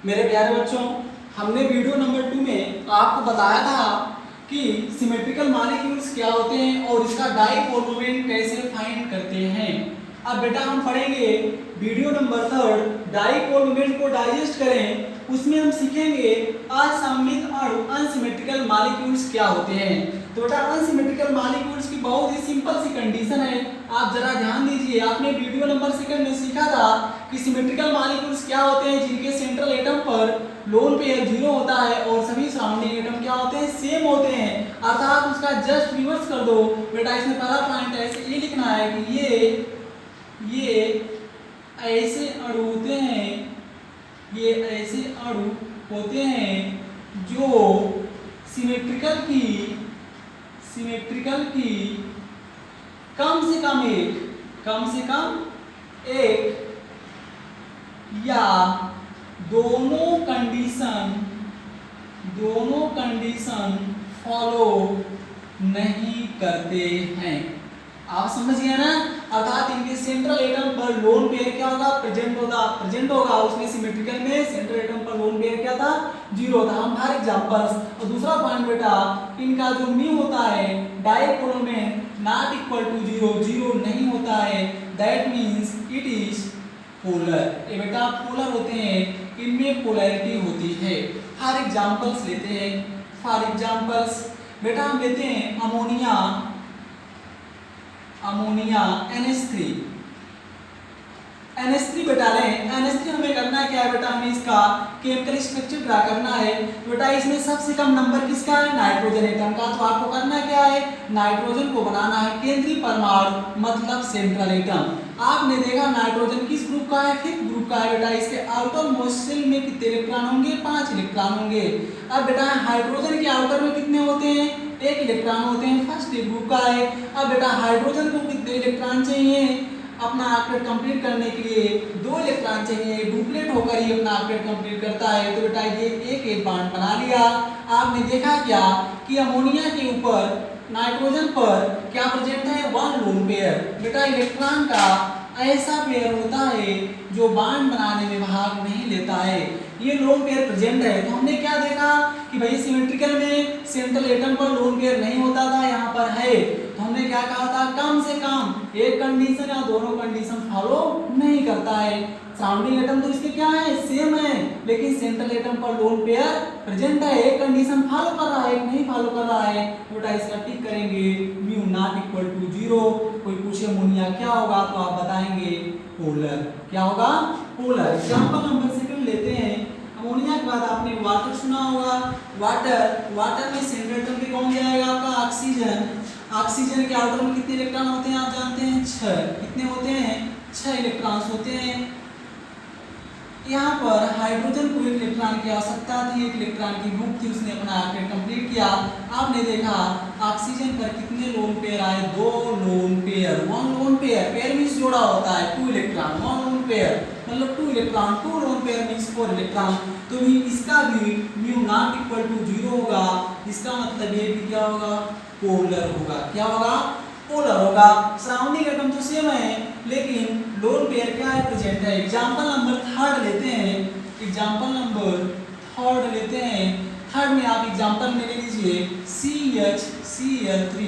मेरे प्यारे बच्चों, हमने वीडियो नंबर 2 में आपको बताया था कि सिमेट्रिकल मॉलिक्यूल्स क्या होते हैं और इसका डाइपोल मोमेंट कैसे फाइंड करते हैं। अब बेटा हम पढ़ेंगे वीडियो नंबर 3 डाइपोल मोमेंट को डाइजेस्ट करें। उसमें हम सीखेंगे असममित अणु अनसिमेट्रिकल मॉलिक्यूल्स क्या होते हैं। तो बेटा अनसिमेट्रिकल मॉलिक्यूल्स की बहुत ही सिंपल सी कंडीशन है, आप जरा ध्यान दीजिए। आपने वीडियो नंबर 2 में सीखा था कि सिमेट्रिकल मॉलिक्यूल्स क्या होते हैं, जिनके सेंट्रल एटम पर लोन पेयर 0 होता है और सभी सराउंडिंग एटम क्या होते हैं, सेम होते हैं। अर्थात उसका जस्ट रिवर्स कर दो बेटा। इसमें पहला पॉइंट ऐसे ये लिखना है कि ये ऐसे अणु होते हैं, ये ऐसे अणु होते हैं जो सिमेट्रिकल की कम से कम एक या दोनों कंडीशन फॉलो नहीं करते हैं। आप समझ गए ना। अर्थात इनके सेंट्रल एटम पर लोन पेयर क्या होगा, प्रेजेंट होगा। उसमें सिमेट्रिकल में सेंट्रल एटम पर लोन पेयर क्या था, 0 था। हम फॉर एग्जांपल्स। और दूसरा पॉइंट बेटा, इनका जो म्यू होता है dipole moment not equal to 0 नहीं होता है। That means it is polar. ये बेटा पोलर होते हैं, इनमें पोलैरिटी होती है। फॉर एग्जांपल्स लेते हैं। फॉर एग्जांपल्स बेटा हम लेते हैं अमोनिया NH3 बेटा लें। NH3 हमें करना क्या है बेटा, हमें इसका केमिकल स्ट्रक्चर ड्रा करना है। बेटा इसमें सबसे कम नंबर किसका है, नाइट्रोजन एटम का। तो आपको करना क्या है, नाइट्रोजन को बनाना है केंद्रीय परमाणु मतलब सेंट्रल एटम। आपने देखा नाइट्रोजन किस ग्रुप का है, 5th ग्रुप का है बेटा। इसके आउटर मोस्ट शेल में कितने इलेक्ट्रॉन होंगे, 5 इलेक्ट्रॉन होंगे। अब बेटा हाइड्रोजन के आउटर में कितने होते हैं, 1 इलेक्ट्रॉन होते हैं, फर्स्ट ग्रुप का है। अब बेटा हाइड्रोजन को कितने इलेक्ट्रॉन चाहिए अपना ऑक्टेट कंप्लीट करने के लिए, 2 इलेक्ट्रॉन चाहिए। डुप्लेट होकर ही अपना ऑक्टेट कंप्लीट करता है। तो बेटा ये एक बॉन्ड बना लिया। आपने देखा क्या कि अमोनिया के ऊपर नाइट्रोजन पर क्या प्रेजेंट है, 1 लोन पेयर। बेटा इलेक्ट्रॉन का ऐसा पेयर होता है जो बॉन्ड बनाने में भाग नहीं लेता है, ये लोन पेयर प्रेजेंट है। तो हमने क्या देखा कि भाई सिमेट्रिकल में सेंट्रल एटम पर लोन पेयर नहीं होता था, यहाँ पर है। तो हमने क्या कहा था, कम से कम एक कंडीशन या दोनों कंडीशन फॉलो नहीं करता है। सराउंडिंग एटम तो इसके क्या है, सेम है, लेकिन सेंट्रल एटम पर लोन पेयर प्रेजेंट है। एक कंडीशन फॉलो कर रहा है, एक नहीं फॉलो कर रहा है। तो बेटा इसका टिक करेंगे, म्यू नॉट इक्वल टू 0। कोई पूछे अमोनिया क्या होगा तो आप बताएंगे पोलर। क्या होगा, पोलर। एग्जांपल नंबर 2 लेते हैं। अमोनिया के बाद आपने वाटर सुना होगा। वाटर में सेंट्रल एटम पे कौन जाएगा, आपका ऑक्सीजन के आउटर में कितने इलेक्ट्रॉन होते हैं, आप जानते हैं 6। कितने होते हैं, 6 इलेक्ट्रॉन्स होते हैं। यहाँ पर हाइड्रोजन को 1 इलेक्ट्रॉन की आवश्यकता थी, 1 इलेक्ट्रॉन की भूख थी, उसने अपना ऑक्टेट कंप्लीट किया। आपने देखा ऑक्सीजन पर कितने लोन पेयर आए, 2 lone pair. 1 lone pair means जोड़ा होता है, 2 इलेक्ट्रॉन। 1 लोन पेयर मतलब 2 electron, 2 lone pair means 4 electron. तो इसका भी म्यू नॉट इक्वल टू 0 होगा। इसका मतलब ये भी क्या होगा, पोलर होगा। क्या होगा, पोलर होगा। सराउंडिंग एटम तो सेम है, लेकिन लोन पेयर क्या है, प्रेजेंट है। एग्जांपल नंबर 3 लेते हैं। एग्जांपल नंबर 3 लेते हैं। 3 में आप एग्जांपल में ले लीजिए CHCl3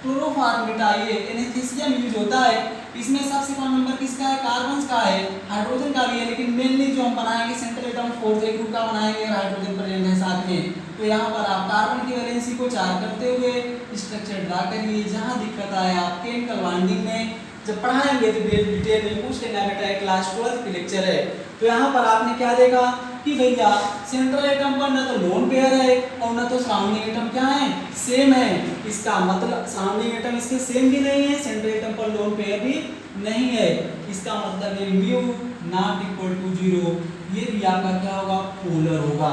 क्लोरोफॉर्म बेटा ये एनेस्थीसिया में यूज होता है। इसमें सबसे कम नंबर किसका है, कार्बन का है, हाइड्रोजन का भी है, लेकिन मेनली जो हम बनाएंगे सेंट्रल एटम 4th ग्रुप का बनाएंगे, हाइड्रोजन प्रेजेंट है साथ में। तो यहाँ पर आप कार्बन की वैलेंसी को 4 करते हुए स्ट्रक्चर ड्रा करिए। जहाँ दिक्कत आए आप केमिकल बॉन्डिंग में जब पढ़ाएंगे तो डिटेल में पूछ लेना बेटा, क्लास 12 की लेक्चर है। तो यहाँ पर आपने क्या देखा कि भैया सेंट्रल एटम पर न तो लोन पेयर है और न तो सराउंडिंग एटम क्या है, सेम है। इसका मतलब सराउंडिंग एटम इसके सेम भी नहीं है, सेंट्रल एटम पर लोन पेयर भी नहीं है। इसका मतलब ये म्यू नॉट इक्वल टू 0, ये भी आपका क्या होगा, पोलर होगा।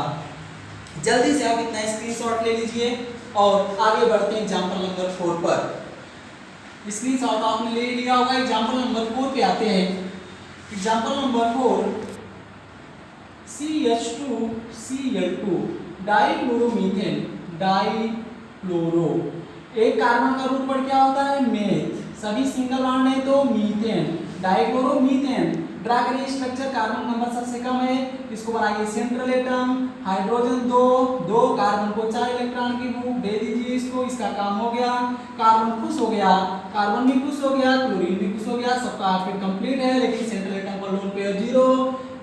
जल्दी से आप इतना स्क्रीनशॉट ले लीजिए और आगे बढ़ते हैं एग्जांपल नंबर 4 पर। स्क्रीनशॉट आपने ले लिया होगा। एग्जांपल नंबर 4 पे आते हैं। Example number 4 CH2Cl2 dichloromethane. Dichloro, एक कार्बन का रूट वर्ड क्या होता है, मेथ। सभी सिंगल बॉन्ड है तो मीथेन, डाइक्लोरोमीथेन। ड्रा करिए स्ट्रक्चर, कार्बन नंबर सबसे कम है, इसको बनाइए सेंट्रल एटम, हाइड्रोजन 2, 2 कार्बन को 4 इलेक्ट्रॉन की बुक दे दीजिए इसको, इसका काम हो गया, कार्बन खुश हो गया, कार्बन भी खुश हो गया, क्लोरीन भी खुश हो गया, सबका आउटपुट कंप्लीट है, लेकिन सेंट्रल एटम पर लोन पेयर 0।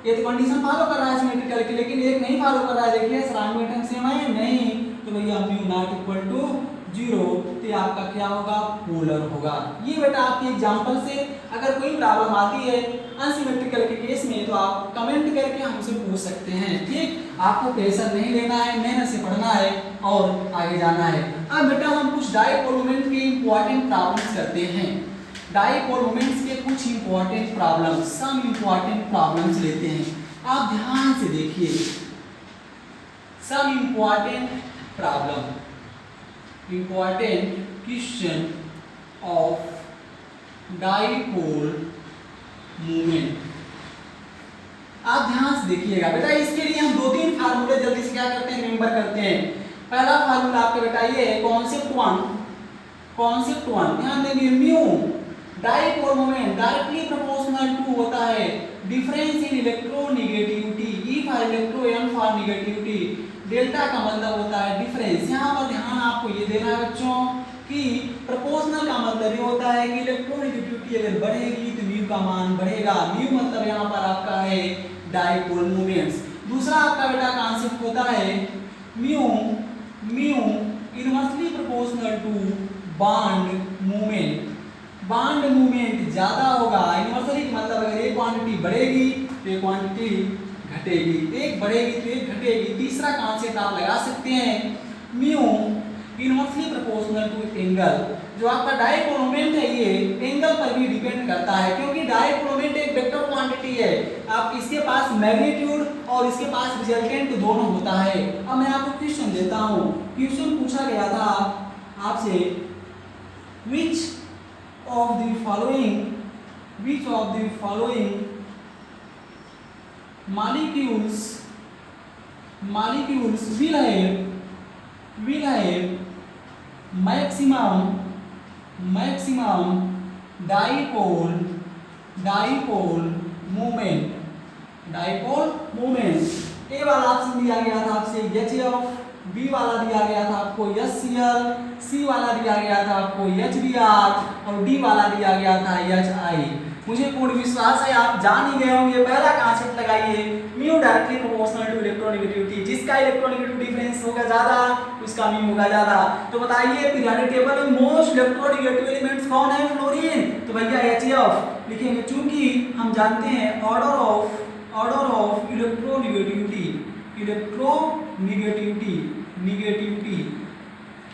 ये तो कंडीशन फॉलो कर रहा है सिमेट्रिकल की, लेकिन एक नहीं फॉलो कर रहा है, देखिए सराउंडिंग एटम सेम है नहीं, तो भैया म्यू नॉट इक्वल टू 0, तो आपका क्या होगा, पोलर होगा। ये बेटा आपके एग्जांपल से अगर कोई प्रॉब्लम आती है अनसिमेट्रिकल के केस में तो आप कमेंट करके हमसे पूछ सकते हैं, ठीक, आपको प्रेशर नहीं लेना है, मेहनत से पढ़ना है और आगे जाना है। अब बेटा हम कुछ डाइपोल मोमेंट के इंपॉर्टेंट प्रॉब्लम्स करते हैं, डाइपोल मोमेंट्स के कुछ important problems, some important problems लेते हैं, आप ध्यान से देखिए, some important problem, important question of dipole moment। आप ध्यान से देखिएगा बेटा, इसके लिए हम 2-3 फार्मूले जल्दी से क्या करते हैं, रिमेंबर करते हैं। पहला फार्मूला आपके बेटा ये है कॉन्सेप्ट वन, ध्यान देंगे, mu dipole moment directly proportional to होता है difference in electronegativity, E for electro, N for negativity, delta का मतलब होता है डिफरेंस। यहाँ पर ध्यान आपको ये देना है बच्चों कि प्रोपोर्शनल का मतलब ये होता है कि इलेक्ट्रोनेगेटिविटी अगर बढ़ेगी तो म्यू का मान बढ़ेगा, म्यू मतलब यहाँ पर आपका है डाइपोल मोमेंट्स। दूसरा आपका बेटा कॉन्सेप्ट होता है mu inversely proportional to bond movement, bond movement ज्यादा होगा, इनवर्सली मतलब अगर एक क्वांटिटी बढ़ेगी तो एक क्वांटिटी घटेगी, एक बढ़ेगी तो एक घटेगी। तीसरा कॉन्सेप्ट आप लगा सकते हैं mu inversely proportional to angle, जो आपका डाइपोल मोमेंट है ये एंगल पर भी डिपेंड करता है, क्योंकि डाइपोल मोमेंट एक वेक्टर क्वांटिटी है, आप इसके पास मैग्नीट्यूड और इसके पास रिजल्टेंट दोनों होता है। अब मैं आपको क्वेश्चन देता हूँ, क्वेश्चन पूछा गया था आपसे, which of the following molecules will have maximum dipole moment। ए वाला ऑप्शन दिया गया था आपसे HF, बी वाला दिया गया था आपको HCl, सी वाला दिया गया था आपको HBr और डी वाला दिया गया था HI। मुझे पूर्ण विश्वास है आप जान ही गए होंगे। पहला कॉन्सेप्ट लगाइए, mu directly proportional to electronegativity, जिसका इलेक्ट्रोनेगेटिव डिफरेंस होगा ज्यादा उसका म्यू होगा ज्यादा। तो बताइए पीरियोडिक टेबल में मोस्ट इलेक्ट्रोनेगेटिव एलिमेंट्स कौन है, फ्लोरीन, तो भैया HF लिखेंगे, चूंकि हम जानते हैं ऑर्डर ऑफ इलेक्ट्रोनेगेटिविटी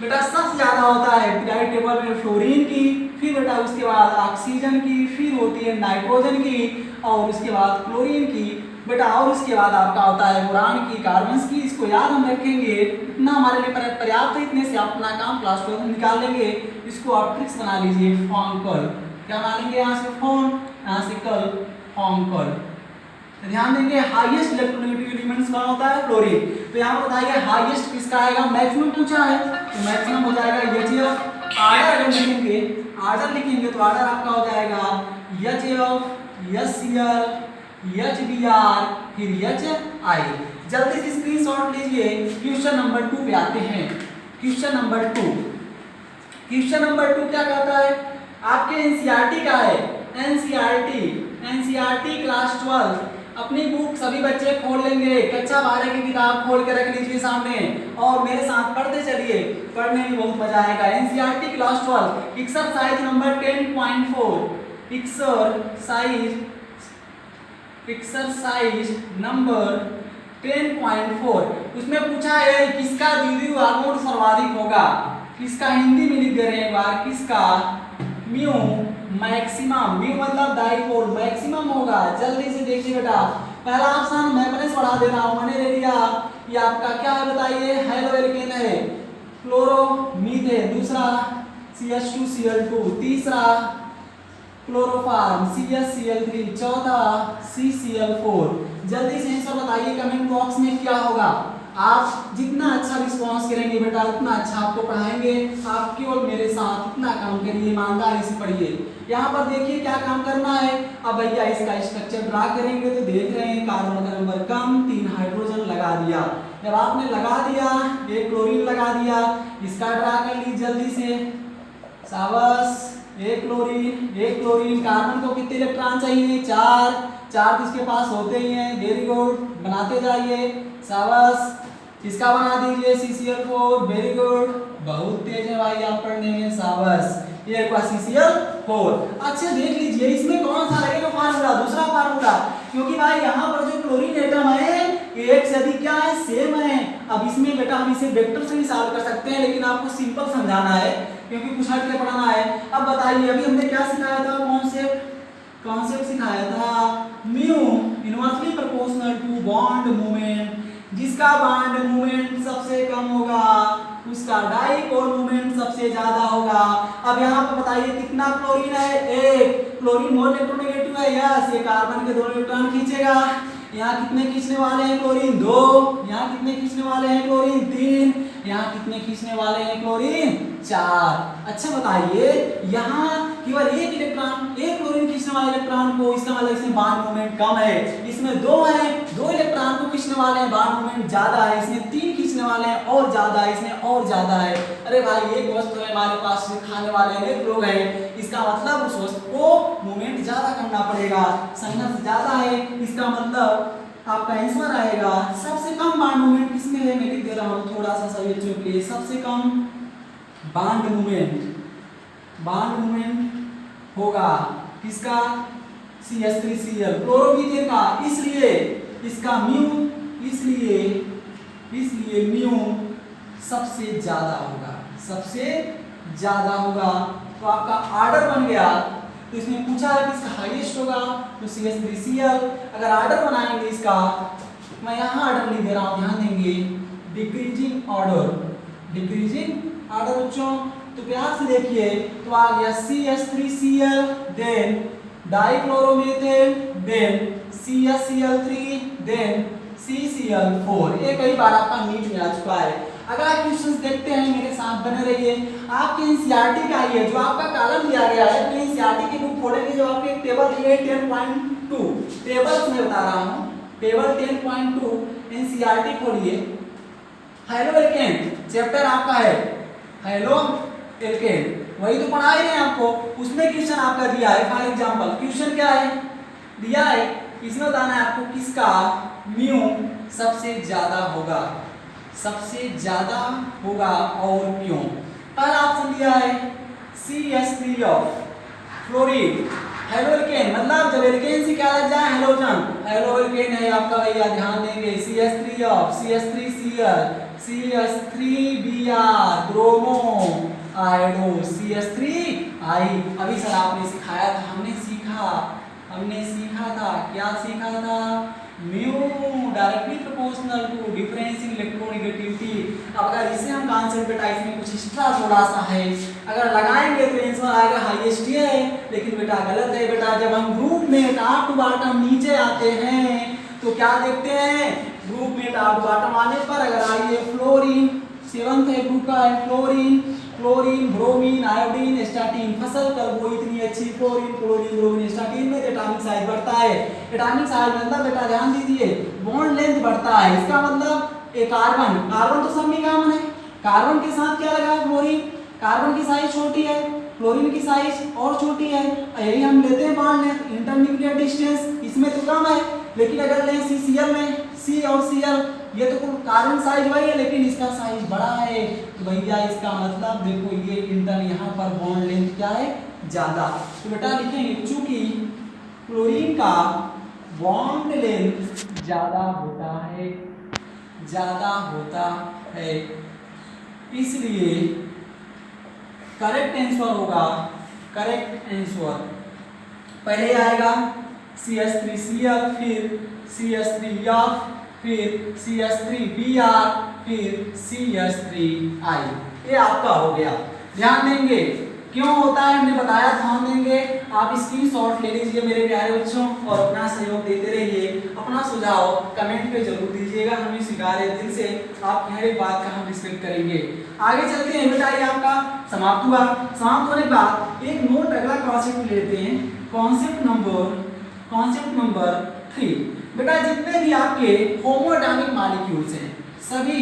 बेटा सबसे ज्यादा होता है पीरियोडिक टेबल में फ्लोरीन की, फिर बेटा उसके बाद ऑक्सीजन की, फिर होती है नाइट्रोजन की और उसके बाद क्लोरीन की बेटा, और उसके बाद आपका होता है बोरान की, कार्बन की। इसको याद हम रखेंगे, इतना हमारे लिए पर्याप्त है, इतने से आप अपना काम क्लास 12 में निकाल लेंगे। इसको आप ट्रिक्स बना लीजिए, फॉर्मकल, क्या बना लेंगे, यहाँ से फॉर्म, यहाँ से कल, फॉर्मकल। ध्यान देंगे हाईएस्ट इलेक्ट्रोनेगेटिव एलिमेंट्स कौन होता है, फ्लोरीन। तो यहाँ पर बताइए हाईएस्ट किसका आएगा, मैक्सिमम पूछा है तो मैक्सिमम हो जाएगा HF। आर्डर लिखेंगे तो आर्डर आपका हो जाएगा HF, HCl, HBr फिर HI। जल्दी से स्क्रीनशॉट लीजिए। क्वेश्चन नंबर 2 पे आते हैं। क्वेश्चन नंबर 2 क्या कहता है, आपके एनसीईआरटी का है, एनसीईआरटी क्लास 12 अपनी बुक सभी बच्चे खोल लेंगे, कक्षा 12 की किताब खोल के रख लीजिए सामने और मेरे साथ पढ़ते चलिए, पढ़ने में बहुत मजा आएगा। NCERT class 12 exercise number 10.4, exercise number 10.4, उसमें पूछा है किसका द्वितीय हार्मोन सर्वाधिक होगा, किसका, हिंदी में लिख दे रहे हैं एक बार, किसका म्यू मैक्सिमम, म्यू मतलब डाइपोल मैक्सिमम होगा। जल्दी से देखिए बेटा, पहला ऑप्शन मैं अपने से बढ़ा दे रहा हूं, मैंने दे दिया, ये आपका क्या है बताइए, हेलोएल्केन है, क्लोरोमीथेन, दूसरा CH2Cl2, तीसरा क्लोरोफॉर्म CH3, चौथा CCl4। जल्दी से आंसर बताइए कमेंट बॉक्स में क्या होगा आप जितना अच्छा रिस्पॉन्स करेंगे बेटा उतना अच्छा आपको पढ़ाएंगे। आप केवल मेरे साथ इतना काम करिए, ईमानदारी से पढ़िए। यहाँ पर देखिए क्या काम करना है। अब भैया इसका स्ट्रक्चर ड्रा करेंगे तो देख रहे हैं कार्बन का नंबर कम, 3 हाइड्रोजन लगा दिया। जब आपने लगा दिया, एक क्लोरीन लगा दिया, इसका ड्रा कर लीजिए जल्दी से, शाबाश। एक क्लोरीन, कार्बन को कितने इलेक्ट्रॉन चाहिए? 4 किसके पास होते ही हैं, वेरी गुड, बनाते जाइए, शाबाश। इसका बना दीजिए CCl4, वेरी गुड, बहुत तेज है भाई आप पढ़ने में, शाबाश। ये एक बार CCl4। अच्छा देख लीजिए इसमें कौन सा लगेगा फार्मूला, दूसरा फार्मूला, क्योंकि भाई यहाँ पर जो क्लोरीन एटम है एक से अधिक क्या है, सेम है। अब इसमें बेटा हम इसे वेक्टर से भी सॉल्व कर सकते हैं, लेकिन आपको सिंपल समझाना है क्योंकि कुछ हट के पढ़ाना है। अब बताइए अभी हमने क्या सिखाया था, कॉन्सेप्ट सिखाया था mu inversely proportional to bond movement. जिसका बॉन्ड मूवमेंट सबसे कम होगा उसका डाइपोल मूवमेंट सबसे ज्यादा होगा। अब यहाँ पर बताइए कितना क्लोरीन है, एक। क्लोरीन मोर इलेक्ट्रोनेगेटिव है, यस, ये कार्बन के 2 इलेक्ट्रॉन खींचेगा। यहाँ कितने खींचने वाले हैं क्लोरीन, 2। यहाँ कितने खींचने वाले हैं क्लोरीन, 3। यहाँ कितने खींचने वाले हैं क्लोरीन, 4। अच्छा बताइए यहाँ केवल एक क्लोरीन खींचने वाले इलेक्ट्रॉन को, इसका मतलब इसमें बॉन्ड मूवमेंट कम है। इसमें 2 है, 2 इलेक्ट्रॉन को खींचने वाले हैं, बॉन्ड मूवमेंट ज्यादा है। इसमें 3 खींचने वाले हैं और ज्यादा है, इसमें और ज्यादा है। अरे भाई एक वस्तु है हमारे पास, खाने वाले अनेक लोग हैं, इसका मतलब उस वस्तु को मूवमेंट ज्यादा करना पड़ेगा, संघर्ष ज्यादा है। इसका मतलब आपका आंसर आएगा सबसे कम बॉन्ड मूवमेंट किसमें है, मैं लिख दे रहा हूँ थोड़ा सा सही बच्चों के लिए। सबसे कम बॉन्ड मूवमेंट होगा किसका, CH3Cl, क्लोरोमीथेन का। इसलिए इसका म्यू, इसलिए म्यू सबसे ज्यादा होगा। तो आपका ऑर्डर बन गया। तो इसमें पूछा है कि इसका हाईएस्ट होगा तो CH3Cl। अगर ऑर्डर बनाएंगे इसका, मैं यहाँ ऑर्डर लिख दे रहा हूँ, ध्यान देंगे, डिक्रीजिंग ऑर्डर बच्चों। तो प्यार से देखिए तो आ गया CH3Cl, then dichloromethane, then CaCl3, then CCl4। ये कई बार आपका नीट में आ चुका है। अगला क्वेश्चन देखते हैं, मेरे साथ बने रहिए। आपके एनसीईआरटी का ही है, जो आपका कॉलम दिया गया है, तो एनसीईआरटी की बुक खोलेंगे, जो आपके एक टेबल दी है 10.2, टेबल्स में बता रहा हूँ, टेबल 10.2 एनसीईआरटी खोलिए। हेलो एल्केन चैप्टर आपका है, हेलो एल्केन, वही तो पढ़ा ही है आपको। उसमें क्वेश्चन आपका दिया है, फॉर एग्जांपल क्वेश्चन क्या है दिया है, इसमें बताना है आपको किसका म्यू सबसे ज्यादा होगा और क्यों। पहला ऑप्शन दिया है CH3 of fluorine. Halo alkane मतलब जब एल्केन से क्या लग जाए, हेलोजन, हेलो एल्केन है आपका भैया, ध्यान देंगे। CH3 of CH3Cl, CH3Br, bromo iodo, CH3I। अभी सर आपने सिखाया था, हमने सीखा था, क्या सीखा था, mu directly proportional to difference in electronegativity. अब अगर इसे हम कॉन्सेप्ट बेटा इसमें कुछ एक्स्ट्रा थोड़ा सा है, अगर लगाएंगे तो आंसर आएगा हाईएस्ट ही है, लेकिन बेटा गलत है। बेटा जब हम ग्रुप में टॉप टू बॉटम नीचे आते हैं तो क्या देखते हैं, ग्रुप में टॉप टू बॉटम आने पर अगर आइए फ्लोरीन, 7th है ग्रुप का है क्लोरीन, ब्रोमीन, आयोडीन, स्टार्टीन, फसल कर वो इतनी अच्छी फ्लोरीन, क्लोरीन, ब्रोमीन, स्टार्टीन में एटॉमिक साइज बढ़ता है। एटॉमिक साइज मतलब बेटा ध्यान दीजिए बॉन्ड लेंथ बढ़ता है। इसका मतलब एक कार्बन तो सब में कॉमन है, कार्बन के साथ क्या लगा क्लोरीन, कार्बन की साइज छोटी है, क्लोरीन की साइज और छोटी है। यही हम लेते हैं बॉन्ड लेंथ, इंटरन्यूक्लियर डिस्टेंस इसमें तो कम है, लेकिन अगर लें CCl में C और Cl, ये तो कार्बन साइज वही है लेकिन इसका साइज बड़ा है, तो भैया इसका मतलब देखो ये इंटर यहाँ पर बॉन्ड लेंथ क्या है ज्यादा। तो बेटा लिखेंगे चूंकि क्लोरीन का बॉन्ड लेंथ ज्यादा होता है इसलिए करेक्ट आंसर होगा, करेक्ट आंसर पहले आएगा CH3Cl, फिर CH3F, फिर CH3Br, फिर CH3I। ये आपका हो गया। ध्यान देंगे क्यों होता है हमने बताया, ध्यान देंगे। आप स्क्रीनशॉट ले लीजिए मेरे प्यारे बच्चों और अपना सहयोग देते रहिए। अपना सुझाव कमेंट पे जरूर दीजिएगा। कीजिएगा, हम ही स्वीकार है दिल से, आपकी हर एक बात का हम रिस्पेक्ट करेंगे। आगे चलते हैं बेटा, ये आपका समाप्त हुआ। समाप्त होने के बाद एक नोट अगला कॉन्सेप्ट लेते हैं, कॉन्सेप्ट नंबर 3। बेटा जितने भी आपके होमोडायनामिक मॉलिक्यूल्स हैं, सभी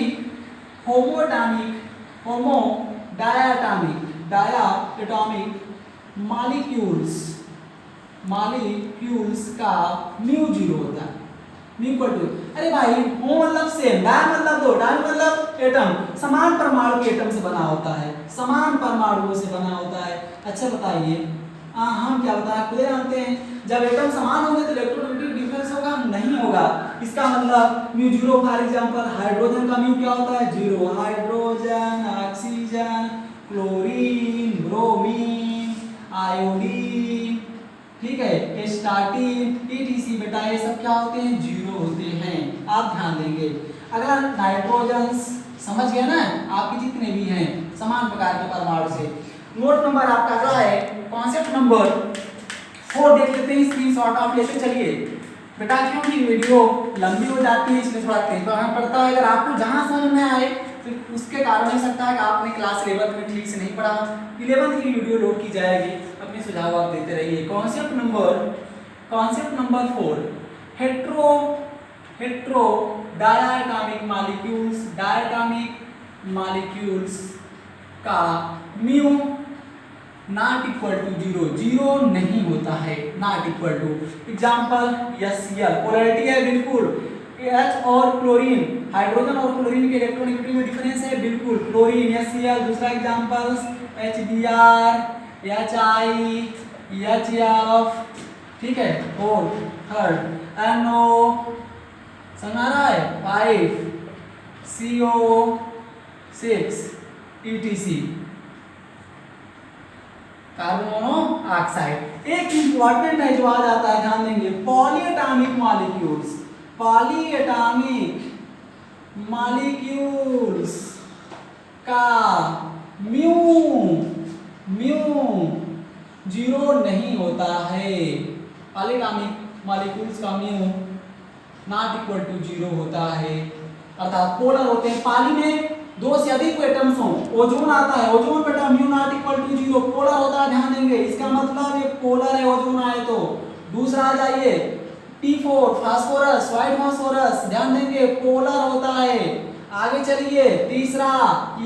डायाटॉमिक मॉलिक्यूल्स का म्यू 0 होता है, म्यू इक्वल टू, अरे भाई हो मतलब सेम, डाय मतलब दो, डाय मतलब एटम, समान परमाणु के एटम से बना होता है, समान परमाणुओं से बना होता है। अच्छा बताइए, हम क्या बताएं, खुद जानते हैं, जब एटम समान होंगे तो इलेक्ट्रोनेगेटिव डिफरेंस होगा, नहीं होगा। इसका मतलब म्यू 0, फॉर एग्जांपल हाइड्रोजन का म्यू क्या होता है 0, hydrogen, oxygen, chlorine, bromine, iodine, ठीक है, स्टार्टिन, ETC बेटा ये सब क्या होते हैं 0 होते हैं, आप ध्यान देंगे। अगर नाइट्रोजन, समझ गए ना, आपके जितने भी हैं समान प्रकार के परमाणु से। नोट नंबर आपका क्या है, कॉन्सेप्ट नंबर 4 देख लेते हैं, स्क्रीनशॉट आप लेते चलिए बेटा, क्योंकि वीडियो लंबी हो जाती है इसलिए थोड़ा तेज पढ़ता है। अगर आपको जहां समझ में आए तो उसके कारण हो सकता है कि आपने क्लास 11th में ठीक से नहीं पढ़ा, 11th की वीडियो लोड की जाएगी, अपने सुझाव आप देते रहिए। Concept number 4, hetero diatomic molecules का म्यू नॉट इक्वल टू 0 नहीं होता है, not equal to. Example HCl, polarity है बिल्कुल, H और क्लोरीन, हाइड्रोजन और क्लोरीन के इलेक्ट्रोनेगेटिव में डिफरेंस है बिल्कुल, क्लोरीन HCl। दूसरा एग्जांपल HBr, HI, HF, ठीक है, और थर्ड NO, समझ रहा है, 5 CO6 ETC, कार्बन मोनोऑक्साइड। एक इंपॉर्टेंट है जो आ जाता है, ध्यान देंगे, पॉलीएटॉमिक मॉलिक्यूल्स का म्यू 0 नहीं होता है, पॉलीएटॉमिक मॉलिक्यूल्स का म्यू नॉट इक्वल टू 0 होता है, अर्थात पोलर होते हैं। पाली में 2 से अधिक एटम्स हों, ओजोन आता है, ओजोन बेटा mu not equal to 0, polar होता है, ध्यान देंगे, इसका मतलब ये पोलर है, ओजोन आए तो। दूसरा आ जाइए T4, फास्फोरस, व्हाइट फास्फोरस, ध्यान देंगे पोलर होता है। आगे चलिए, तीसरा Z,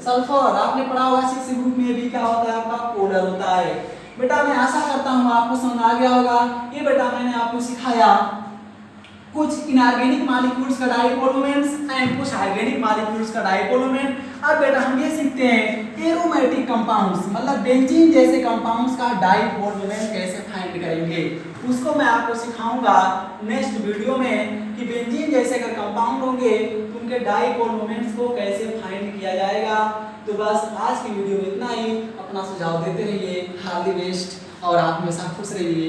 सल्फर, आपने पढ़ा होगा 6 ग्रुप में भी क्या होता है आपका, पोलर होता है। बेटा मैं आशा करता हूँ आपको समझ आ गया होगा। ये बेटा मैंने आपको सिखाया कुछ इनऑर्गेनिक मॉलिक्यूल्स का डाइपोल मोमेंट्स एंड कुछ ऑर्गेनिक मॉलिक्यूल्स का डाइपोल मोमेंट। अब बेटा हम ये सीखते हैं एरोमेटिक कंपाउंड्स, मतलब बेंजीन जैसे कंपाउंड्स का डाइपोल मोमेंट कैसे फाइंड करेंगे, उसको मैं आपको सिखाऊंगा नेक्स्ट वीडियो में कि बेंजीन जैसे अगर कंपाउंड होंगे तो उनके डाइपोल मोमेंट्स को कैसे फाइंड किया जाएगा। तो बस आज की वीडियो में इतना ही, अपना सुझाव देते रहिए, ऑल द बेस्ट और आप हमेशा खुश रहिए।